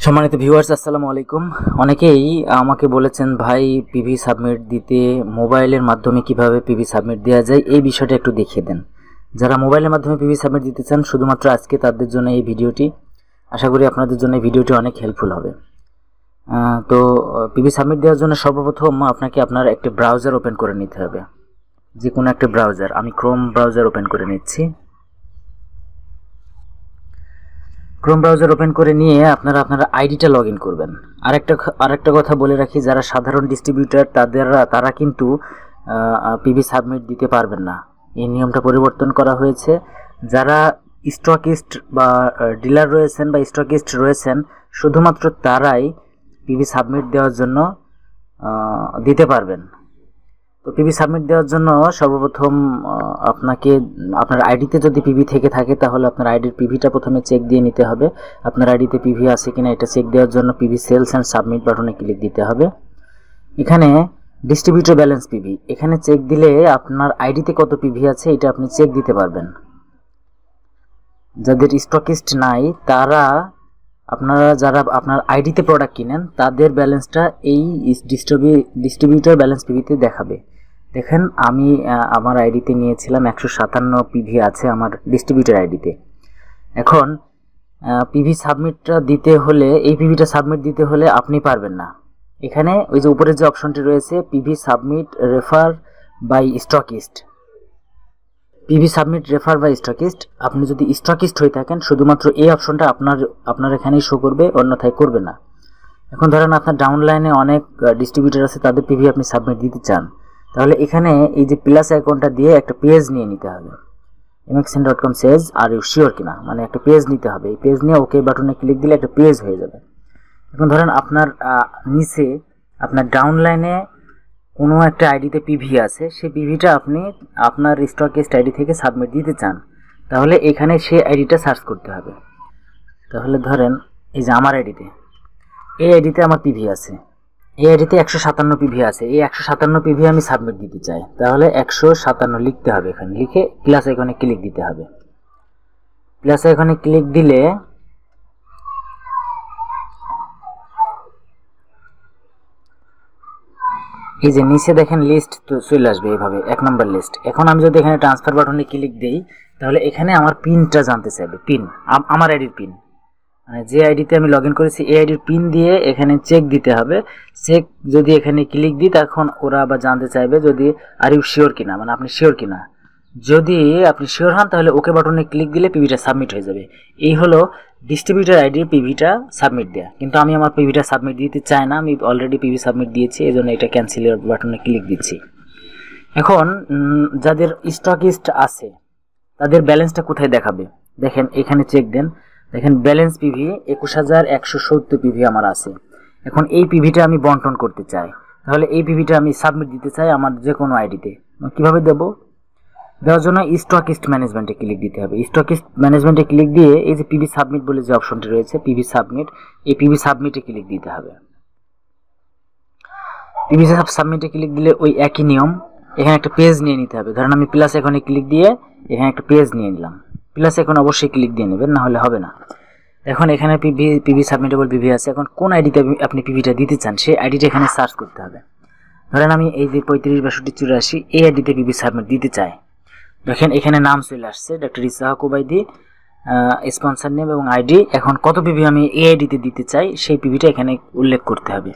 সম্মানিত ভিউয়ার্স, আসসালামু আলাইকুম। অনেকেই আমাকে বলেছেন ভাই পিভি সাবমিট দিতে মোবাইলের মাধ্যমে কিভাবে পিভি সাবমিট দেওয়া যায় এই বিষয়টা একটু দেখিয়ে দেন। যারা মোবাইলের মাধ্যমে পিভি সাবমিট দিতে চান শুধুমাত্র আজকে তাদের জন্য এই ভিডিওটি। আশা করি আপনাদের জন্য এই ভিডিওটি অনেক হেল্পফুল হবে। তো পিভি সাবমিট দেওয়ার জন্য সর্বপ্রথম আপনাকে আপনার একটি ব্রাউজার ওপেন করে নিতে হবে, যে কোনো একটা ব্রাউজার। আমি ক্রোম ব্রাউজার ওপেন করে নিচ্ছি। ক্রোম ব্রাউজার ওপেন করে নিয়ে আপনারা আপনার আইডিটা লগ ইন করবেন। আরেকটা কথা বলে রাখি, যারা সাধারণ ডিস্ট্রিবিউটার তারা কিন্তু পিভি সাবমিট দিতে পারবেন না। এই নিয়মটা পরিবর্তন করা হয়েছে। যারা স্টকিস্ট বা ডিলার রয়েছেন বা স্টকিস্ট রয়েছেন শুধুমাত্র তারাই পিভি সাবমিট দেওয়ার জন্য দিতে পারবেন। তো পিভি সাবমিট দেওয়ার জন্য সর্বপ্রথম আপনাকে আপনার আইডিতে যদি পিভি থেকে থাকে তাহলে আপনার আইডির পিভিটা প্রথমে চেক দিয়ে নিতে হবে। আপনার আইডিতে পিভি আছে কিনা এটা চেক দেওয়ার জন্য পিভি সেলস অ্যান্ড সাবমিট বাটনে ক্লিক দিতে হবে। এখানে ডিস্ট্রিবিউটর ব্যালেন্স পিভি, এখানে চেক দিলে আপনার আইডিতে কত পিভি আছে এটা আপনি চেক দিতে পারবেন। যাদের স্টকিস্ট নাই যারা আপনার আইডিতে প্রোডাক্ট কিনেন তাদের ব্যালেন্সটা এই ডিস্ট্রিবিউটর ব্যালেন্স পিভিতে দেখাবে। দেখেন আমি আমার আইডিতে নিয়েছিলাম 157 পিভি আছে আমার ডিস্ট্রিবিউটর আইডিতে। এখন পিভি সাবমিটটা দিতে হলে, এই পিভিটা সাবমিট দিতে হলে আপনি পারবেন না। এখানে ওই যে উপরে যে অপশনটি রয়েছে PV submit refer by stockist, PV submit refer by stockist, আপনি যদি স্টকিস্ট হয়ে থাকেন শুধুমাত্র এই অপশনটা আপনার এখানেই শো করবে, অন্যথায় করবে না। এখন ধরেন আপনার ডাউনলাইনে অনেক ডিস্ট্রিবিউটর আছে, তাদের পিভি আপনি সাবমিট দিতে চান, তাহলে এখানে এই যে প্লাস আইকনটা দিয়ে একটা পেজ নিয়ে নিতে হবে। mxn.com says are you sure কিনা, মানে একটা পেজ নিতে হবে। এই পেজ নিয়ে ওকে বাটনে ক্লিক দিলে একটা পেজ হয়ে যাবে। এখন ধরেন আপনার নিচে আপনার ডাউনলাইনে কোনো একটা আইডিতে পিভি আছে, সেই পিভিটা আপনি আপনার স্টকিস্ট আইডি থেকে সাবমিট দিতে চান, তাহলে এখানে সেই আইডিটা সার্চ করতে হবে। তাহলে ধরেন এই যে আমার এই আইডিতে আমার পিভি আছে, এই আইডিতে 157 পিভি আছে। এই 157 পিভি আমি সাবমিট দিতে চাই, তাহলে 157 লিখতে হবে। এখানে লিখে প্লাস আইকনে ক্লিক দিতে হবে। প্লাস আইকনে ক্লিক দিলে এই যে নিচে দেখেন লিস্ট তো চলে আসবে এইভাবে, 1 নম্বর লিস্ট। এখন আমি যদি এখানে ট্রান্সফার বাটনে ক্লিক দেই তাহলে এখানে আমার পিনটা জানতে চাইবে, পিন আমার আইডির পিন, মানে যে আইডিতে আমি লগ ইন করেছি এই আইডির পিন দিয়ে এখানে চেক দিতে হবে। চেক যদি এখানে ক্লিক দিই তখন ওরা আবার জানতে চাইবে যদি আর ইউ শিওর কিনা, মানে আপনি শিওর কিনা। যদি আপনি শিওর হন তাহলে ওকে বাটনে ক্লিক দিলে পিভিটা সাবমিট হয়ে যাবে। এই হলো ডিস্ট্রিবিউটর আইডির পিভিটা সাবমিট দেওয়া। কিন্তু আমি আমার পিভিটা সাবমিট দিতে চাই না, আমি অলরেডি পিভি সাবমিট দিয়েছি, এই জন্য এটা ক্যান্সেলের বাটনে ক্লিক দিচ্ছি। এখন যাদের স্টকিস্ট আছে তাদের ব্যালেন্সটা কোথায় দেখাবে দেখেন, এখানে চেক দেন। দেখেন ব্যালেন্স পিভি 21,170 পিভি আমার আছে। এখন এই পিভিটা আমি বন্টন করতে চাই, তাহলে এই পিভিটা আমি সাবমিট দিতে চাই আমার যে কোনো আইডিতে। কিভাবে দেব? দেওয়ার জন্য স্টকিস্ট ম্যানেজমেন্টে ক্লিক দিতে হবে। স্টকিস্ট ম্যানেজমেন্টে ক্লিক দিয়ে এই যে পিভি সাবমিট বলে যে অপশনটি রয়েছে পিভি সাবমিট, এই পিভি সাবমিটে ক্লিক দিতে হবে। পিভি সাবমিটে ক্লিক দিলে ওই একই নিয়ম, এখানে একটা পেজ নিয়ে নিতে হবে। ধরেন আমি প্লাস আইকনে ক্লিক দিয়ে এখানে একটা পেজ নিয়ে নিলাম। প্লাস আইকনে অবশ্যই ক্লিক দিয়ে নেবেন, না হলে হবে না। এখন এখানে পিভি সাবমিটেবল পিভি আছে। এখন কোন আইডিতে আপনি পিভিটা দিতে চান সেই আইডিটা এখানে সার্চ করতে হবে। ধরেন আমি এই যে 356284 এই আইডিতে পিভি সাবমিট দিতে চাই। দেখেন এখানে নাম চলে আসছে ডক্টর ইসাহাক ওবাইদি, স্পন্সর নেম এবং আইডি। এখন কত পিভি আমি এই আইডিতে দিতে চাই সেই পিভিটা এখানে উল্লেখ করতে হবে।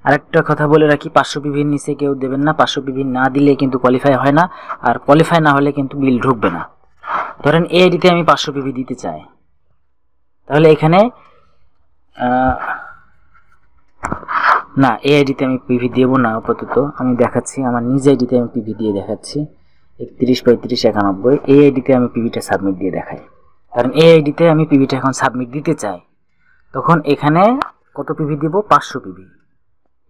আরেকটা কথা বলে রাখি, 500 পিভির নিচে কেউ দেবেন না। 500 পিভি না দিলে কিন্তু কোয়ালিফাই হয় না, আর কোয়ালিফাই না হলে কিন্তু বিল ঢুকবে না। ধরেন এই আইডিতে আমি 500 পিভি দিতে চাই, তাহলে এখানে না, এই আইডিতে আমি পিভি দেব না আপাতত। আমি দেখাচ্ছি আমার নিজ আইডিতে আমি পিভি দিয়ে দেখাচ্ছি 313591। এই আইডিতে আমি পিভিটা সাবমিট দিয়ে দেখাই। কারণ এই আইডিতে আমি পিভিটা এখন সাবমিট দিতে চাই। তখন এখানে কত পিভি দিব? 500 পিভি।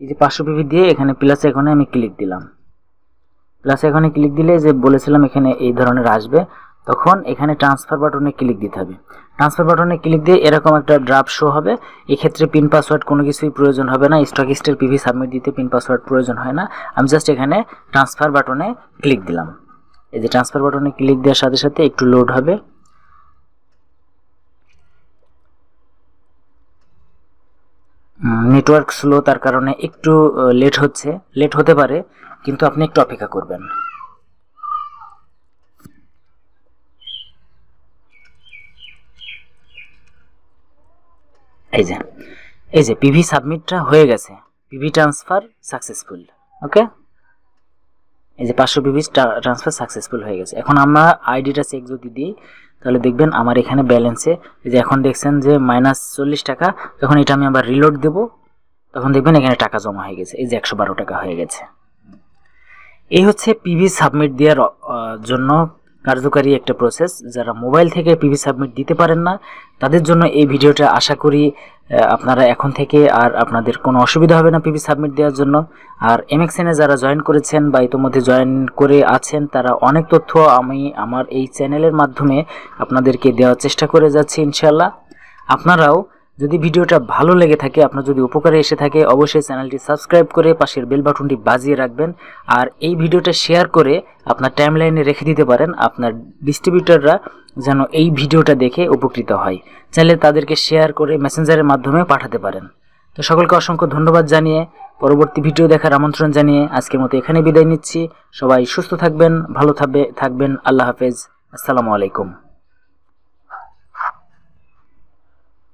এই যে 500 পিভি দিয়ে এখানে প্লাস আইকনে আমি ক্লিক দিলাম। প্লাস আইকনে ক্লিক দিলে যে বলেছিলাম এখানে এই ধরনের আসবে, তখন এখানে ট্রান্সফার বাটনে ক্লিক দিতে হবে। ট্রান্সফার বাটনে ক্লিক দিয়ে এরকম একটা ড্রাফট শো হবে। এক্ষেত্রে পিন পাসওয়ার্ড কোনো কিছুই প্রয়োজন হবে না। স্টকিস্টের পিভি সাবমিট দিতে পিন পাসওয়ার্ড প্রয়োজন হয় না। আমি জাস্ট এখানে ট্রান্সফার বাটনে ক্লিক দিলাম। এই যে ট্রান্সফার বাটনে ক্লিক দেওয়ার সাথে সাথে একটু লোড হবে। নেটওয়ার্ক স্লো, তার কারণে একটু লেট হতে পারে, কিন্তু আপনি একটু অপেক্ষা করবেন। এই যে পিভি সাবমিটটা হয়ে গেছে, পিভি ট্রান্সফার সাকসেসফুল। ওকে, এই যে 500 পিভি ট্রান্সফার সাকসেসফুল হয়ে গেছে। এখন আমরা আইডিটা চেক যদি দিই, তাহলে দেখবেন আমার এখানে ব্যালেন্সে এই যে এখন দেখছেন যে -40 টাকা। যখন এটা আমি আবার রিলোড দেব, তখন দেখবেন এখানে টাকা জমা হয়ে গেছে, এই যে 112 টাকা হয়ে গেছে। এই হচ্ছে পিভি সাবমিট দেওয়ার জন্য কার্যকারী একটা প্রসেস। যারা মোবাইল থেকে পিভি সাবমিট দিতে পারেন না, তাদের জন্য এই ভিডিওটা আশা করি আপনারা এখন থেকে আর আপনাদের কোনো অসুবিধা হবে না পিভি সাবমিট দেওয়ার জন্য। আর এমএক্সএনে যারা জয়েন করেছেন বা ইতোমধ্যে জয়েন করে আছেন, তারা অনেক তথ্য আমি আমার এই চ্যানেলের মাধ্যমে আপনাদেরকে দেওয়ার চেষ্টা করে যাচ্ছি ইনশাল্লাহ। আপনারাও যদি ভিডিওটা ভালো লেগে থাকে, আপনার যদি উপকারে এসে থাকে, অবশ্যই চ্যানেলটি সাবস্ক্রাইব করে পাশের বেল বাটনটি বাজিয়ে রাখবেন। আর এই ভিডিওটা শেয়ার করে আপনার টাইমলাইনে রেখে দিতে পারেন, আপনার ডিস্ট্রিবিউটররা যেন এই ভিডিওটা দেখে উপকৃত হয়। চাইলে তাদেরকে শেয়ার করে মেসেঞ্জারের মাধ্যমে পাঠাতে পারেন। তো সকলকে অসংখ্য ধন্যবাদ জানিয়ে, পরবর্তী ভিডিও দেখার আমন্ত্রণ জানিয়ে আজকের মতো এখানে বিদায় নিচ্ছি। সবাই সুস্থ থাকবেন, ভালো থাকবেন। আল্লাহ হাফেজ, আসসালামু আলাইকুম।